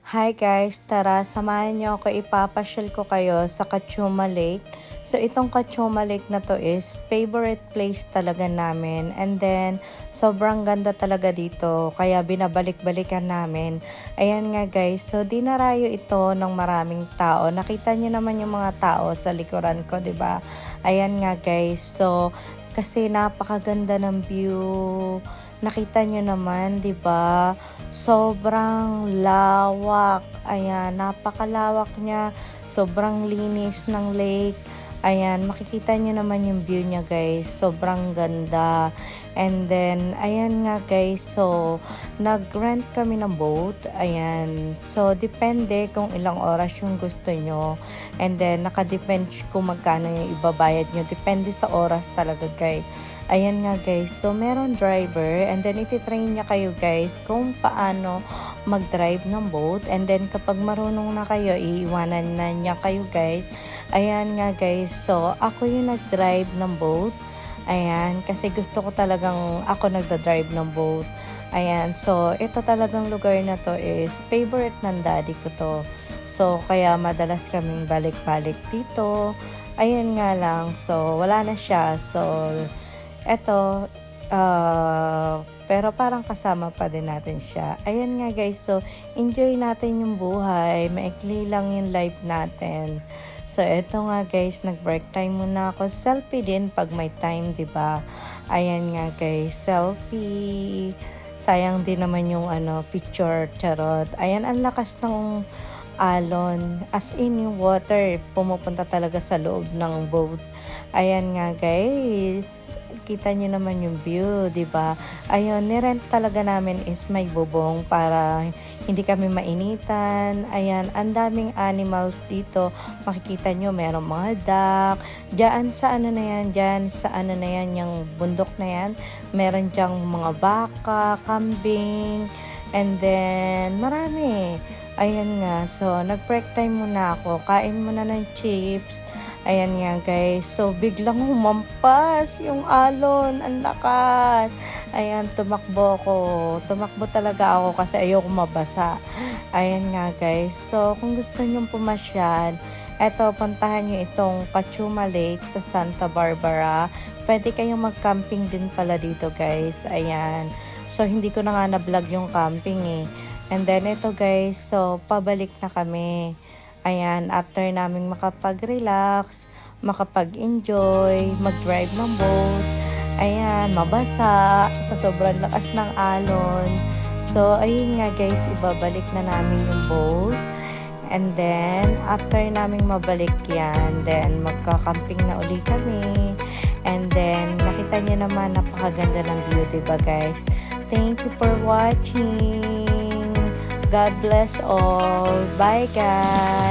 Hi guys, tara samahan niyo ako, ipapasyal ko kayo sa Kachuma Lake. So itong Kachuma Lake na to is favorite place talaga namin, and then sobrang ganda talaga dito kaya binabalik-balikan namin. Ayan nga guys, so dinarayo ito ng maraming tao. Nakita niyo naman yung mga tao sa likuran ko, 'di ba? Ayan nga guys, so kasi napakaganda ng view. Nakita nyo naman, 'di ba? Sobrang lawak. Ayan, napakalawak niya. Sobrang linis ng lake. Ayan, makikita nyo naman yung view niya, guys. Sobrang ganda. And then, ayan nga, guys. So, nag-rent kami ng boat. Ayan. So, depende kung ilang oras yung gusto nyo. And then, nakadepend kung magkano yung ibabayad nyo. Depende sa oras talaga, guys. Ayan nga guys, so meron driver and then ititrain niya kayo guys kung paano mag-drive ng boat, and then kapag marunong na kayo, iiwanan na niya kayo guys. Ayan nga guys, so ako yung nag-drive ng boat. Ayan, kasi gusto ko talagang ako nagda-drive ng boat. Ayan, so ito talagang lugar na to is favorite ng daddy ko to. So kaya madalas kaming balik-balik dito. Ayan nga lang, so wala na siya. So eto, pero parang kasama pa din natin siya. Ayan nga guys, so enjoy natin yung buhay. Maikli lang yung life natin. So eto nga guys, nag-break time muna ako. Selfie din pag may time, 'di ba? Ayan nga guys, selfie. Sayang din naman yung picture, charot. Ayan, ang lakas ng alon. As in, yung water pumupunta talaga sa loob ng boat. Ayan nga guys, kita nyo naman yung view, 'di ba? Ayun, nirent talaga namin is may bubong para hindi kami mainitan. Ayan, ang daming animals dito. Makikita nyo, merong mga duck. Diyan sa yung bundok na yan, meron diyang mga baka, kambing, and then marami. Ayan nga, so nag-break time muna ako. Kain muna ng chips. Ayan nga guys, so biglang humampas yung alon, ang lakas. Ayan, tumakbo talaga ako kasi ayoko mabasa. Ayan nga guys, so kung gusto nyong pumasyal, eto, puntahan nyo itong Kachuma Lake sa Santa Barbara. Pwede kayong mag-camping din pala dito guys. Ayan, so hindi ko na nga na-vlog yung camping eh. And then ito guys, so pabalik na kami. Ayan, after namin makapag-relax, makapag-enjoy, mag-drive ng boat, ayan, mabasa sa sobrang lakas ng alon. So, ayun nga guys, ibabalik na namin yung boat. And then, after namin mabalik yan, then magka-camping na uli kami. And then, nakita nyo naman, napakaganda ng view, diba guys? Thank you for watching. God bless all. Bye guys.